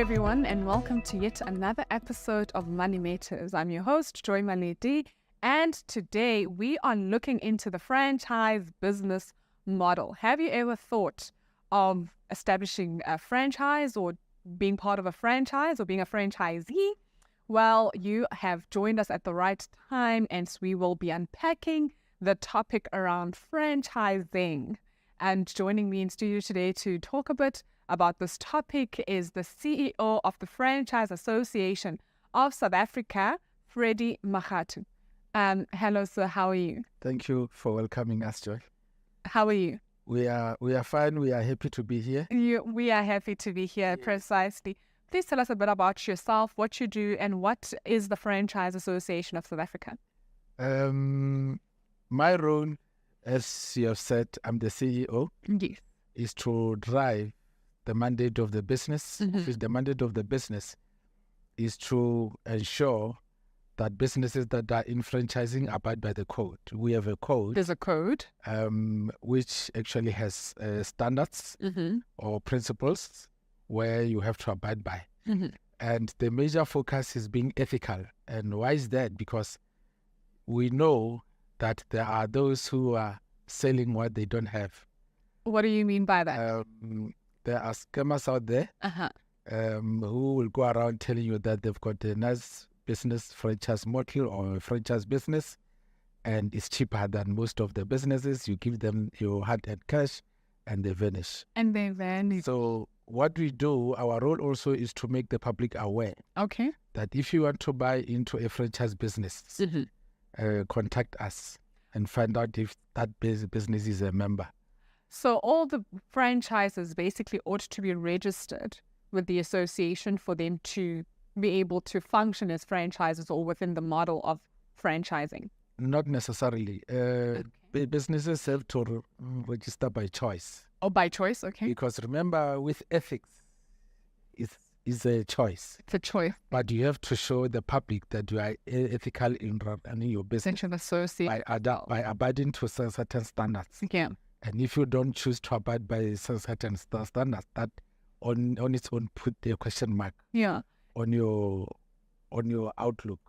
everyone, and welcome to yet another episode of Money Matters. I'm your host, Joy Maledi, and today we are looking into the franchise business model. Have you ever thought of establishing a franchise or being part of a franchise or being a franchisee? Well, you have joined us at the right time, and we will be unpacking the topic around franchising. And joining me in studio today to talk a bit about this topic is the CEO of the Franchise Association of South Africa, Freddie Makgatu. Hello, sir. How are you? Thank you for welcoming us, Joy. How are you? We are fine. We are happy to be here. We are happy to be here, precisely. Please tell us a bit about yourself, what you do, and what is the Franchise Association of South Africa? My role, as you have said, I'm the CEO, Yes. is to drive the mandate of the business. Mm-hmm. The mandate of the business is to ensure that businesses that are in franchising abide by the code. We have a code There's a code. which actually has standards or principles where you have to abide by. Mm-hmm. And the major focus is being ethical. And why is that? Because we know that there are those who are selling what they don't have. What do you mean by that? There are scammers out there who will go around telling you that they've got a nice business franchise model or a franchise business, and it's cheaper than most of the businesses. You give them your hard-earned cash, and they vanish. And they vanish. So what we do, our role also is to make the public aware Okay. that if you want to buy into a franchise business, contact us and find out if that business is a member. So all the franchises basically ought to be registered with the association for them to be able to function as franchises or within the model of franchising. Not necessarily. Businesses have to register by choice. Or by choice, okay. Because remember, with ethics, is a choice. It's a choice. But you have to show the public that you are ethical in running your business Essential associate. by abiding to certain standards. Yeah. And if you don't choose to abide by certain standards, that on its own put a question mark Yeah. on your outlook.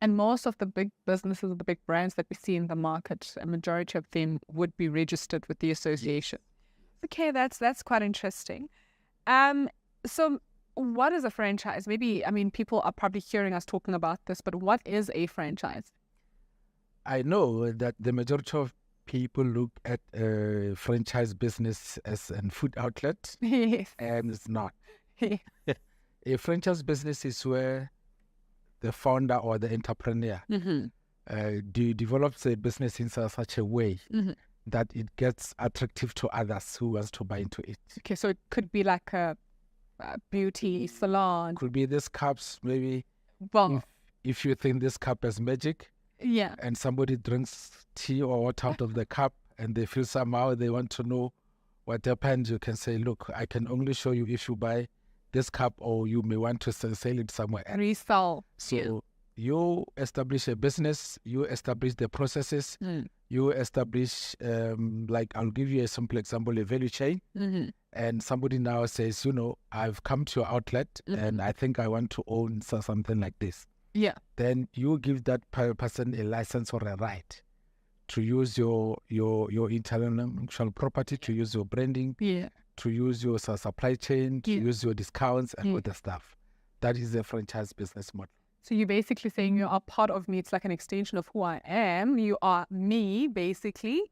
And most of the big businesses, the big brands that we see in the market, a majority of them would be registered with the association. Okay, that's quite interesting. So what is a franchise? Maybe, people are probably hearing us talking about this, but what is a franchise? I know that the majority of people look at a franchise business as a food outlet, Yes. and it's not. A franchise business is where the founder or the entrepreneur develops a business in such a way that it gets attractive to others who wants to buy into it. Okay, so it could be like a beauty salon. Could be these cups, maybe. Well, If you think this cup has magic, yeah. and somebody drinks tea or water out of the cup and they feel somehow they want to know what happened, you can say, look, I can only show you if you buy this cup, or you may want to sell it somewhere else. Resell. So you establish a business, you establish the processes, you establish, like I'll give you a simple example, a value chain. And somebody now says, I've come to your outlet and I think I want to own something like this. Yeah. Then you give that person a license or a right to use your intellectual property, to use your branding, to use your supply chain, to use your discounts and other stuff. That is a franchise business model. So you're basically saying you are part of me. It's like an extension of who I am. You are me, basically,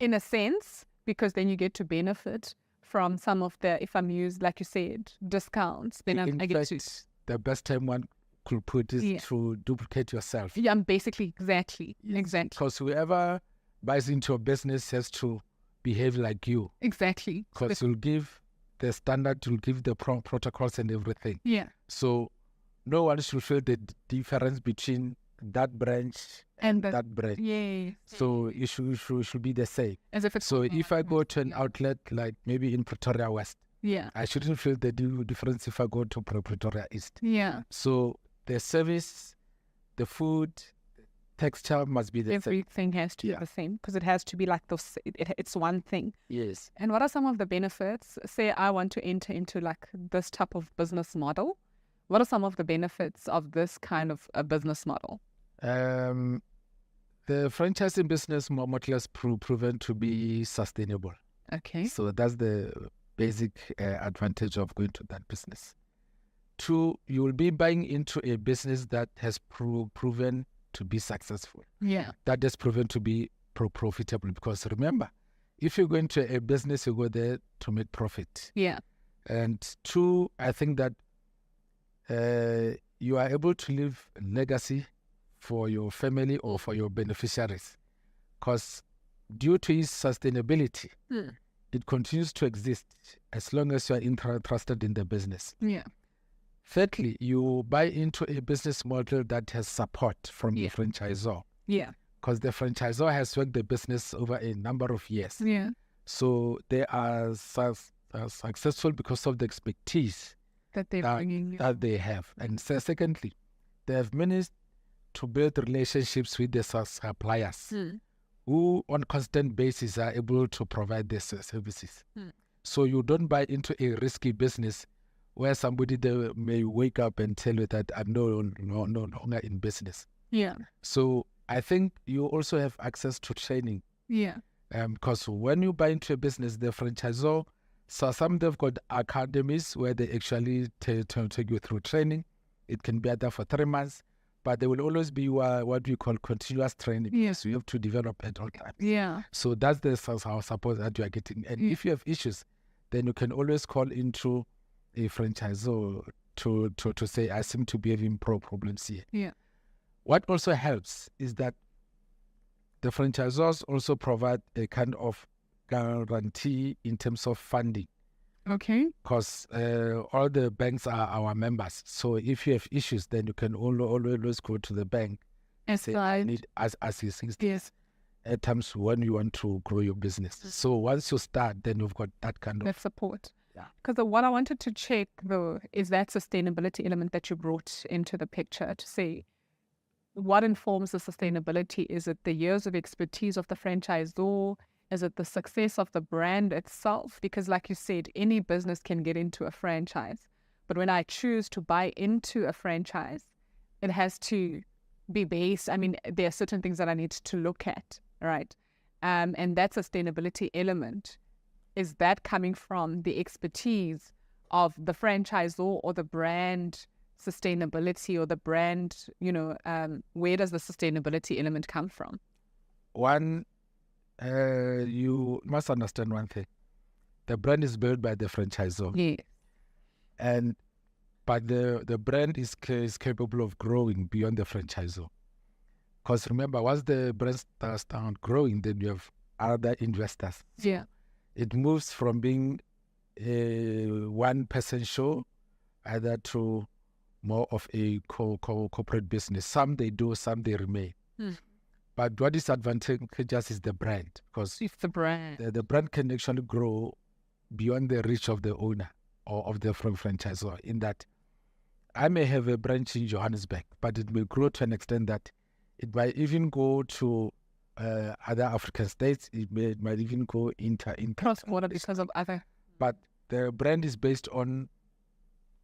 in a sense, because then you get to benefit from some of the, if I'm used, like you said, discounts. Then I get to... The best time one could put is to duplicate yourself. Yeah, exactly. Because whoever buys into a business has to behave like you. Exactly. Because you'll give the standard, you'll give the protocols and everything. Yeah. So no one should feel the difference between that branch and that branch. Yeah. So it should be the same. As if it's so if I go to an outlet like maybe in Pretoria West, I shouldn't feel the difference if I go to Pretoria East. Yeah. So the service, the food, texture must be the same. Everything has to be the same because it has to be like those. It's one thing. Yes. And what are some of the benefits? Say I want to enter into like this type of business model. What are some of the benefits of this kind of a business model? The franchising business model has proven to be sustainable. Okay. So that's the basic advantage of going to that business. 2, you will be buying into a business that has proven to be successful. Yeah. That has proven to be profitable. Because remember, if you go into a business, you go there to make profit. Yeah. And 2, I think that you are able to leave a legacy for your family or for your beneficiaries. Because due to its sustainability, it continues to exist as long as you are interested in the business. Yeah. Thirdly, you buy into a business model that has support from the franchisor. Yeah. Because the franchisor has worked the business over a number of years. Yeah. So they are successful because of the expertise that they're bringing. That they have. And secondly, they have managed to build relationships with the suppliers who on constant basis are able to provide their services. So you don't buy into a risky business where somebody there may wake up and tell you that I'm no longer in business. Yeah. So I think you also have access to training. Yeah. Because when you buy into a business, the franchisor, so some they've got academies where they actually take you through training. It can be either for 3 months, but there will always be what we call continuous training. Yes. So you have to develop at all times. Yeah. So that's the support that you are getting. And if you have issues, then you can always call into a franchisor to say, I seem to be having problems here. Yeah. What also helps is that the franchisors also provide a kind of guarantee in terms of funding. Okay. Because all the banks are our members. So if you have issues, then you can always go to the bank and say, I need assistance. Yes. At times when you want to grow your business. So once you start, then you've got that kind of support. Yeah. Because what I wanted to check, though, is that sustainability element that you brought into the picture to say, what informs the sustainability? Is it the years of expertise of the franchisor? Is it the success of the brand itself? Because like you said, any business can get into a franchise. But when I choose to buy into a franchise, it has to be based. I mean, there are certain things that I need to look at, right? And that sustainability element, is that coming from the expertise of the franchisor or the brand sustainability or the brand, where does the sustainability element come from? One, you must understand one thing. The brand is built by the franchisor. Yeah. But the brand is capable of growing beyond the franchisor. Because remember, once the brand starts growing, then you have other investors. Yeah. It moves from being a one-person show either to more of a corporate business. Some they do, some they remain. But what is advantageous is the brand, because It's the brand. The brand can actually grow beyond the reach of the owner or of the franchisor, in that I may have a branch in Johannesburg, but it will grow to an extent that it might even go to other African states. It might even go into cross-border because of other. But the brand is based on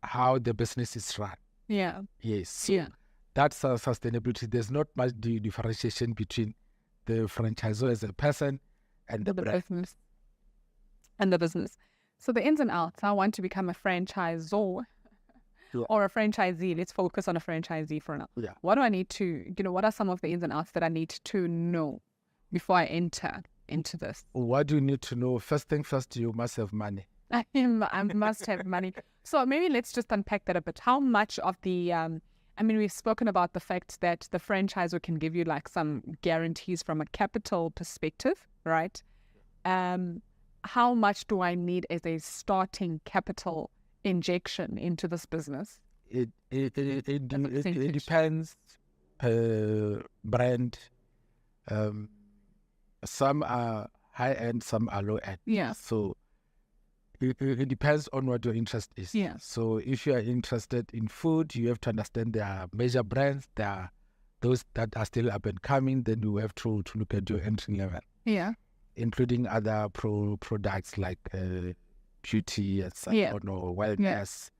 how the business is run. Yeah. Yes. So that's sustainability. There's not much differentiation between the franchisor as a person and the brand. Business. And the business. So the ins and outs. I want to become a franchisor or a franchisee. Let's focus on a franchisee for now. Yeah. What do I need to, what are some of the ins and outs that I need to know before I enter into this? What do you need to know? First thing first, you must have money. I must have money. So maybe let's just unpack that a bit. How much of the, we've spoken about the fact that the franchisor can give you like some guarantees from a capital perspective, right? How much do I need as a starting capital injection into this business? It depends per brand. Some are high end, some are low end. Yeah. So it depends on what your interest is. Yeah. So if you are interested in food, you have to understand there are major brands, there are those that are still up and coming, then you have to look at your entry level. Yeah. Including other products like beauty and stuff, or wellness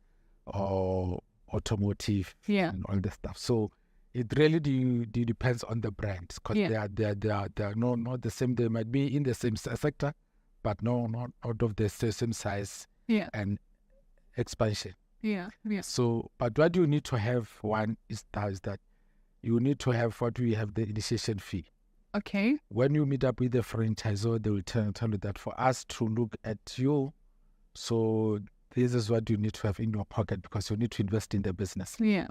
or automotive and all that stuff. So it really depends on the brand, because they are not the same. They might be in the same sector, but not out of the same size and expansion. So, but what you need to have, one is that you need to have what we have, the initiation fee. Okay. When you meet up with the franchisor, they will tell you that for us to look at you, so this is what you need to have in your pocket, because you need to invest in the business. Yeah.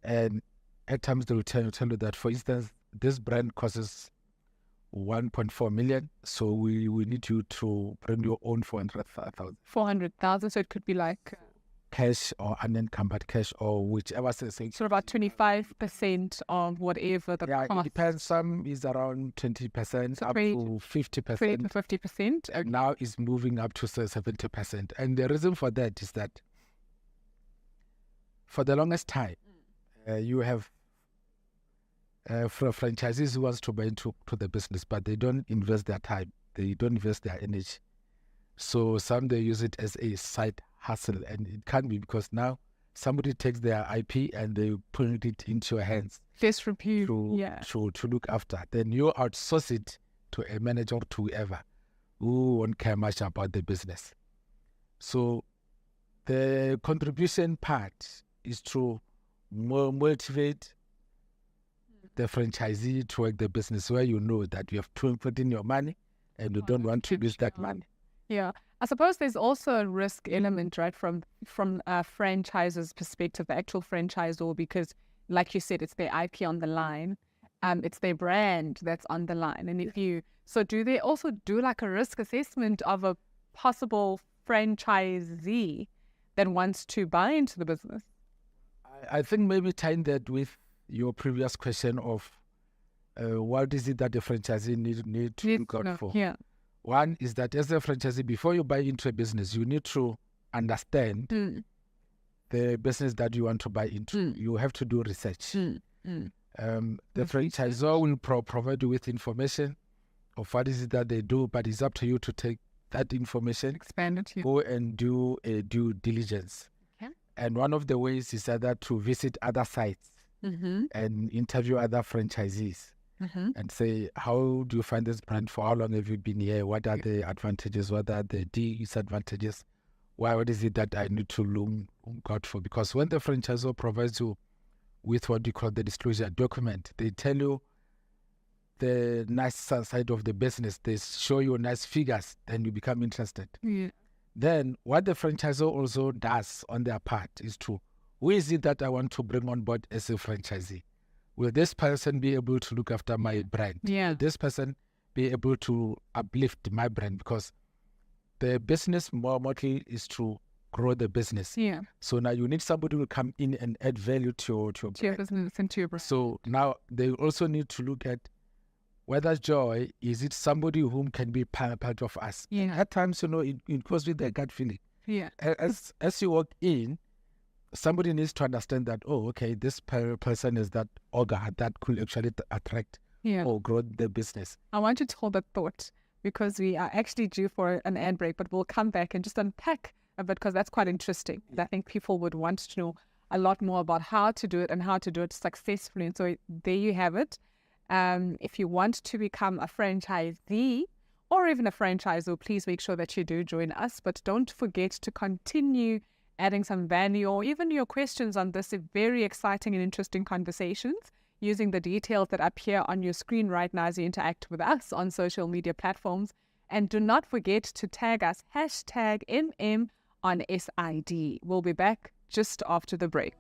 And at times they will tell you that, for instance, this brand costs 1.4 million, so we need you to bring your own 400,000. 400,000, so it could be like cash or unencumbered cash, or whichever. So about 25% of whatever the cost. It depends. Some is around 20%, so up to 50%. 20 to 50%. Okay. Now it's moving up to 70%. And the reason for that is that for the longest time, you have franchisees who wants to buy into the business, but they don't invest their time. They don't invest their energy. So some, they use it as a side hustle, and it can be because now somebody takes their IP and they put it into your hands. Just repeat. To look after. Then you outsource it to a manager, to whoever who won't care much about the business. So the contribution part is to motivate the franchisee to work the business where you know that you have put in your money and you don't want to lose that money. Yeah. I suppose there's also a risk element, right, from a franchisor's perspective, the actual franchisor, because like you said, it's their IP on the line. It's their brand that's on the line. And so do they also do like a risk assessment of a possible franchisee that wants to buy into the business? I think maybe tying that with your previous question of what is it that the franchisee need to look out for? Yeah. One is that as a franchisee, before you buy into a business, you need to understand the business that you want to buy into. You have to do research. The franchisor will provide you with information of what is it that they do, but it's up to you to take that information, expand it, go and do a due diligence. Okay. And one of the ways is either to visit other sites and interview other franchisees. And say, how do you find this brand? For how long have you been here? What are the advantages? What are the disadvantages? What is it that I need to look out for? Because when the franchisor provides you with what you call the disclosure document, they tell you the nice side of the business. They show you nice figures, then you become interested. Yeah. Then what the franchisor also does on their part is to, who is it that I want to bring on board as a franchisee? Will this person be able to look after my brand? Yeah. Will this person be able to uplift my brand? Because the business model is to grow the business. Yeah. So now you need somebody who will come in and add value to your business and to your brand. So now they also need to look at whether Joy, is it somebody whom can be part of us? Yeah. And at times, it goes with the gut feeling. Yeah. As you walk in, somebody needs to understand that, oh, okay, this person is that ogre that could actually attract or grow the business. I want you to hold that thought, because we are actually due for an ad break, but we'll come back and just unpack a bit, because that's quite interesting. And I think people would want to know a lot more about how to do it and how to do it successfully. And so there you have it. If you want to become a franchisee or even a franchisor, please make sure that you do join us. But don't forget to continue adding some value or even your questions on this very exciting and interesting conversations using the details that appear on your screen right now as you interact with us on social media platforms. And do not forget to tag us #MM on SID. We'll be back just after the break.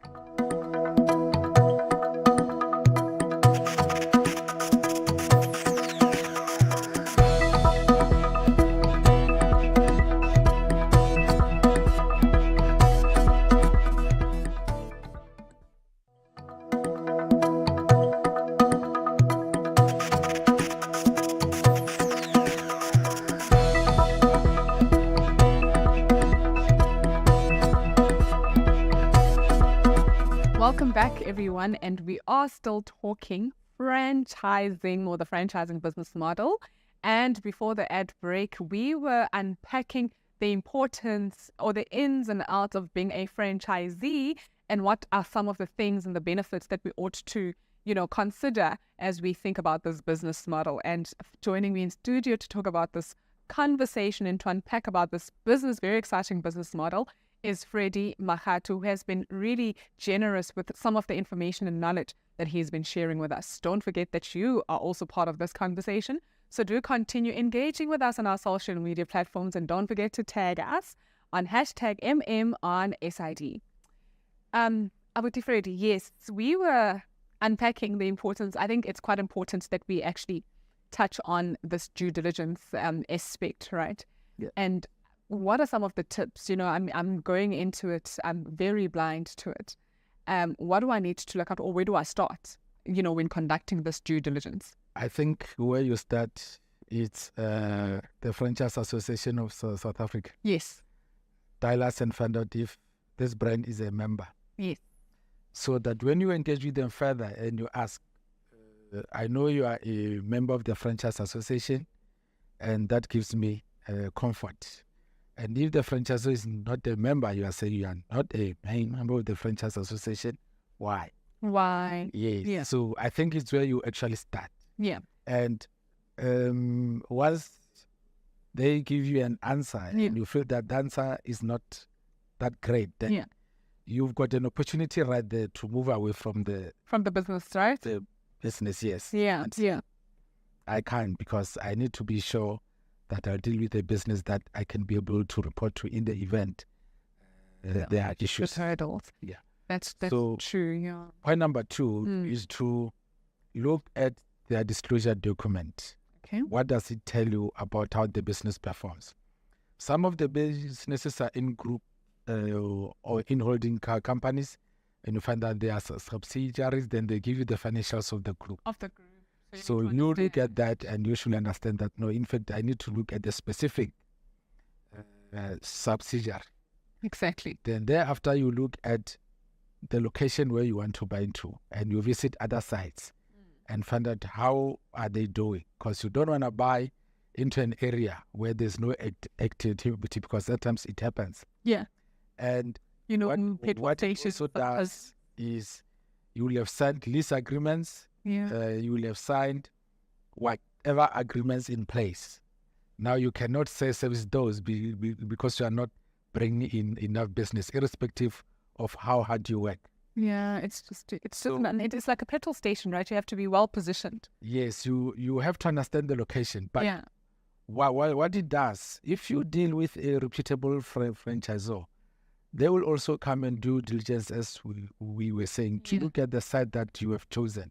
back, everyone, and we are still talking franchising or the franchising business model. And before the ad break, we were unpacking the importance or the ins and outs of being a franchisee and what are some of the things and the benefits that we ought to, consider as we think about this business model. And joining me in studio to talk about this conversation and to unpack about this very exciting business model is Freddie Makgatu, who has been really generous with some of the information and knowledge that he's been sharing with us. Don't forget that you are also part of this conversation. So do continue engaging with us on our social media platforms, and don't forget to tag us on #MM_on_SID. Abuti Freddie, yes, we were unpacking the importance. I think it's quite important that we actually touch on this due diligence aspect, right? Yeah. And what are some of the tips? I'm going into it. I'm very blind to it. What do I need to look at, or where do I start, when conducting this due diligence? I think where you start, it's the Franchise Association of South Africa. Yes. Dial us and find out if this brand is a member. Yes. So that when you engage with them further and you ask, I know you are a member of the Franchise Association, and that gives me comfort. And if the franchisor is not a member, you are saying you are not a member of the Franchise Association. Why? Why? Yes. Yeah. So I think it's where you actually start. Yeah. And once they give you an answer and you feel that the answer is not that great, then you've got an opportunity right there to move away from the business, right? The business, yes. Yeah. And yeah. I can't, because I need to be sure that I'll deal with a business that I can be able to report to in the event there are issues. With hurdles. Yeah. That's So, true, yeah. Point number 2 is to look at their disclosure document. Okay. What does it tell you about how the business performs? Some of the businesses are in group or in holding companies, and you find that they are subsidiaries, then they give you the financials of the group. Of the group. So you look at that and you should understand that, no, in fact, I need to look at the specific subsidiary. Exactly. Then thereafter, you look at the location where you want to buy into, and you visit other sites and find out how are they doing. Because you don't want to buy into an area where there's no activity, because sometimes it happens. Yeah. And what it also does is you will have signed lease agreements. Yeah. You will have signed whatever agreements in place. Now you cannot say service those because you are not bringing in enough business, irrespective of how hard you work. Yeah, it's like a petrol station, right? You have to be well positioned. Yes, you have to understand the location. But what it does, if you deal with a reputable franchisor, they will also come and do diligence, as we were saying, to look at the site that you have chosen.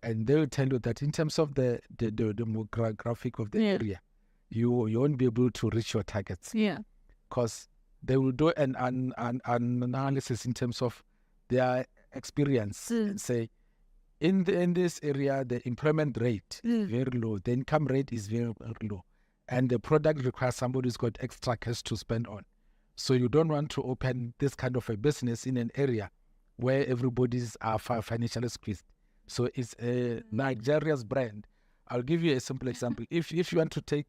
And they will tell you that in terms of the demographic of the area, you won't be able to reach your targets. Yeah. Because they will do an analysis in terms of their experience and say, in this area, the employment rate is very low. The income rate is very, very low. And the product requires somebody who's got extra cash to spend on. So you don't want to open this kind of a business in an area where everybody's financially squeezed. So it's a Nigeria's brand. I'll give you a simple example. If you want to take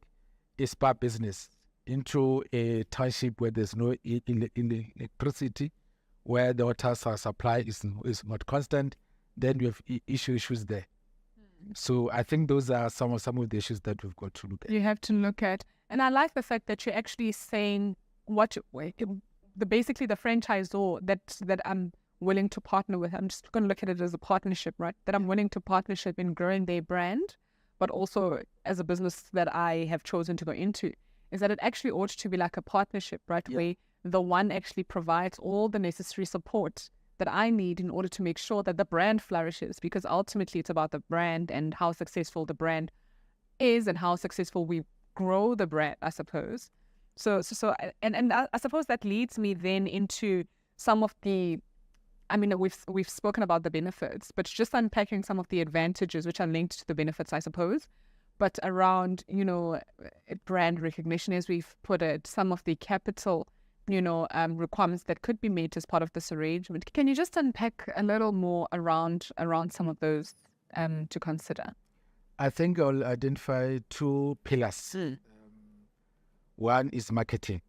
a spa business into a township where there's no electricity, where the water supply is not constant, then you have issues there. So I think those are some of the issues that we've got to look at. You have to look at, and I like the fact that you're actually saying basically the franchisor that I'm willing to partner with. I'm just going to look at it as a partnership, right? That I'm willing to partnership in growing their brand, but also as a business that I have chosen to go into, is that it actually ought to be like a partnership, right? Yeah. Where the one actually provides all the necessary support that I need in order to make sure that the brand flourishes, because ultimately it's about the brand and how successful the brand is and how successful we grow the brand, I suppose. So I suppose that leads me then into some of the, I mean, we've spoken about the benefits, but just unpacking some of the advantages which are linked to the benefits, I suppose. But around, brand recognition, as we've put it, some of the capital requirements that could be met as part of this arrangement. Can you just unpack a little more around some of those to consider? I think I'll identify two pillars. One is marketing.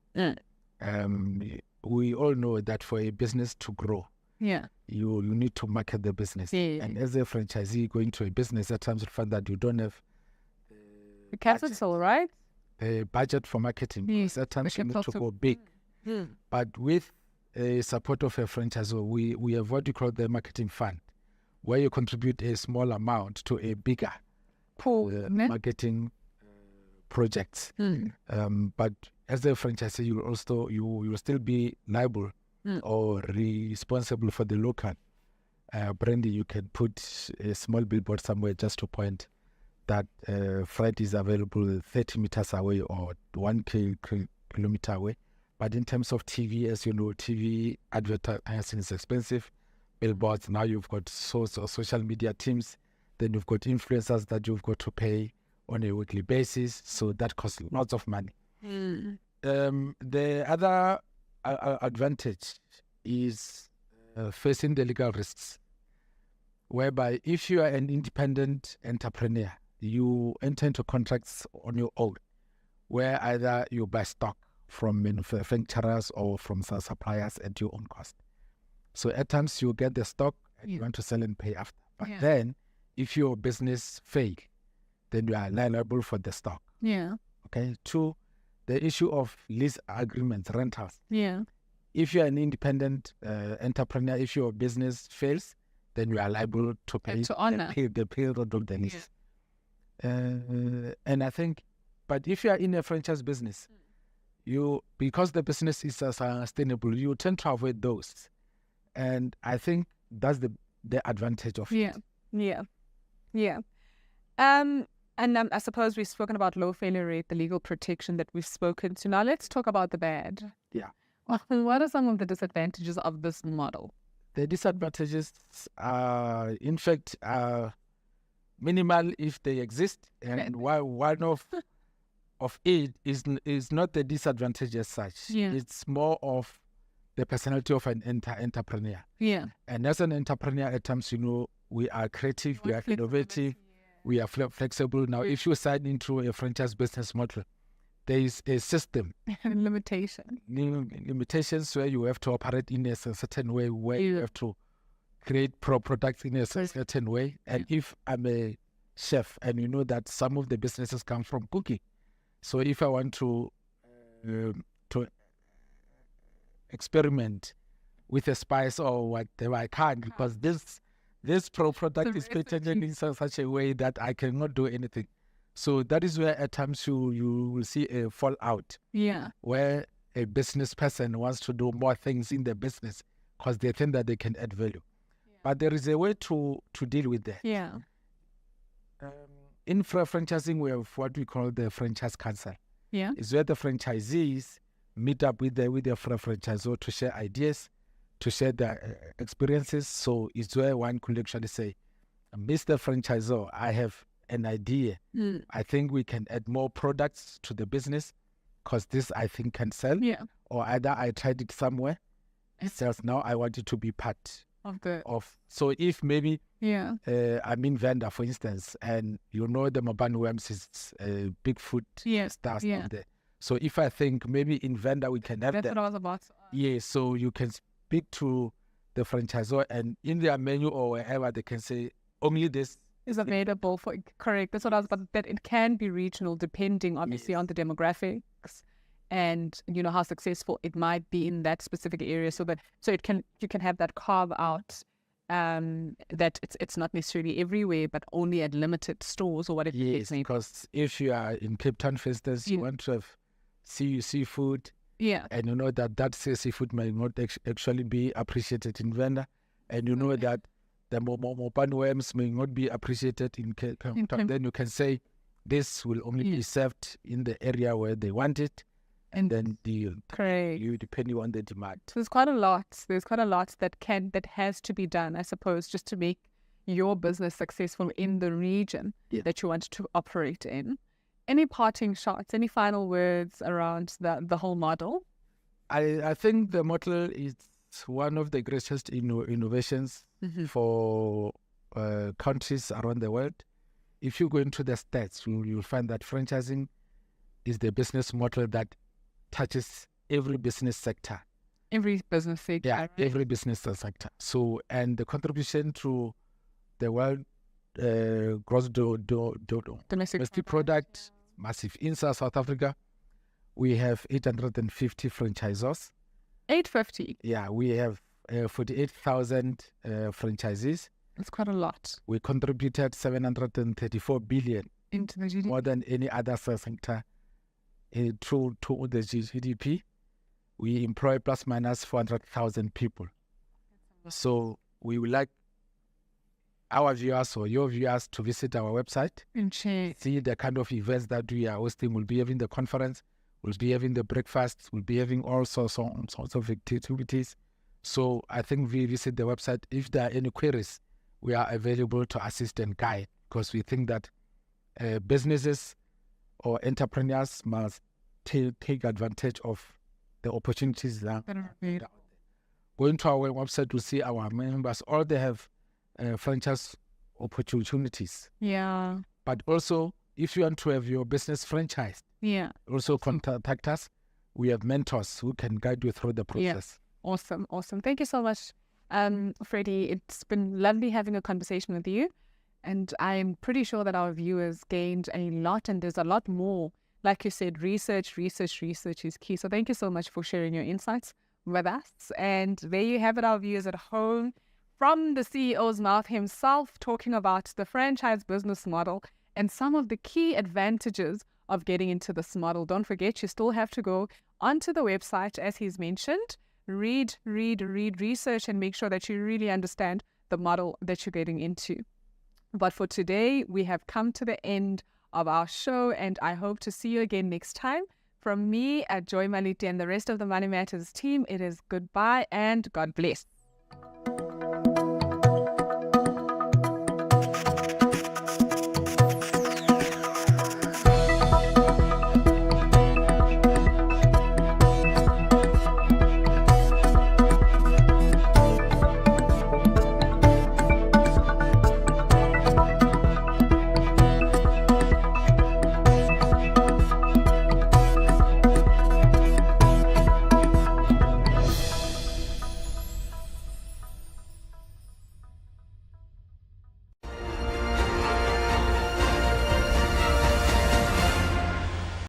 We all know that for a business to grow, you need to market the business. And as a franchisee going to a business, at times you find that you don't have the capital, right? The budget for marketing. Because at times you need to go big. But with a support of a franchisor, we have what we call the marketing fund, where you contribute a small amount to a bigger marketing projects. But as a franchisee, you will still be liable or responsible for the local branding. You can put a small billboard somewhere just to point that freight is available 30 meters away or 1 kilometer away. But in terms of TV, as you know, TV advertising is expensive. Billboards, now you've got social media teams. Then you've got influencers that you've got to pay on a weekly basis. So that costs lots of money. The other advantage is facing the legal risks, whereby if you are an independent entrepreneur, you enter into contracts on your own, where either you buy stock from manufacturers or from some suppliers at your own cost. So at times you get the stock and you want to sell and pay after. But then if your business fails, then you are liable for the stock. Okay. 2, the issue of lease agreements, rentals. If you are an independent entrepreneur, if your business fails, then you are liable to pay the period of the lease. And I think, but if you are in a franchise business, because the business is sustainable, you tend to avoid those. And I think that's the advantage of it. And I suppose we've spoken about low failure rate, the legal protection that we've spoken to. Now let's talk about the bad. What are some of the disadvantages of this model? The disadvantages are, in fact, minimal if they exist. And one of it is not the disadvantage as such. It's more of the personality of an entrepreneur. And as an entrepreneur, at times, we are creative, we are innovative, we are flexible. Now, if you sign into a franchise business model, there is a system. Limitations where you have to operate in a certain way, where you have to create products in a certain way. And if I'm a chef and you know that some of the businesses come from cooking, so if I want to experiment with a spice or whatever, I can't, because this product is patented in such a way that I cannot do anything. So that is where at times you will see a fallout. Where a business person wants to do more things in the business because they think that they can add value. But there is a way to deal with that. In franchising, we have what we call the franchise council. It's where the franchisees meet up with the franchisor to share ideas, to share their experiences. So it's where one could actually say, Mr. Franchisor, I have an idea. I think we can add more products to the business because this I think can sell. Or either I tried it somewhere, it sells. Now I want it to be part of. So if maybe I'm in Venda, for instance, and the Mopani Worms is big food stars out there. So if I think maybe in Venda we can have that. That's what I was about to ask. So you can speak to the franchisor, and in their menu or wherever they can say only this is available for. Correct. That's what I was about. But it can be regional, depending obviously on the demographics and how successful it might be in that specific area. So you can have that carve out. That it's not necessarily everywhere, but only at limited stores or whatever. Yes, because if you are in Cape Town, for instance, you want to have seafood. And you know that seafood might not actually be appreciated in Venda. And you know that the Mopani Worms may not be appreciated in Cape Town. Then you can say this will only be served in the area where they want it. And then you depending on the demand. So there's quite a lot. That has to be done, I suppose, just to make your business successful in the region that you want to operate in. Any parting shots? Any final words around the whole model? I think the model is one of the greatest innovations for countries around the world. If you go into the stats, you'll find that franchising is the business model that touches every business sector. Every business sector. Yeah, every business sector. So, and the contribution to the world gross domestic product, massive. In South Africa, we have 850 franchisors. 850? Yeah, we have 48,000 franchisees. That's quite a lot. We contributed 734 billion into the GDP. More than any other sector to the GDP. We employ plus minus 400,000 people. So we would like our viewers or your viewers to visit our website and see the kind of events that we are hosting. We'll be having the conference, we'll be having the breakfast, we'll be having all sorts of activities. So I think we visit the website. If there are any queries, we are available to assist and guide, because we think that businesses or entrepreneurs must take advantage of the opportunities that are there. Going to our website to see our members, all they have franchise opportunities. Yeah. But also, if you want to have your business franchised, also contact us. We have mentors who can guide you through the process. Yeah. Awesome. Thank you so much, Freddie. It's been lovely having a conversation with you. And I'm pretty sure that our viewers gained a lot, and there's a lot more. Like you said, research is key. So thank you so much for sharing your insights with us. And there you have it, our viewers at home, from the CEO's mouth himself, talking about the franchise business model and some of the key advantages of getting into this model. Don't forget, you still have to go onto the website, as he's mentioned, read, research, and make sure that you really understand the model that you're getting into. But for today, we have come to the end of our show, and I hope to see you again next time. From me, at Joy Malete, and the rest of the Money Matters team, it is goodbye and God bless.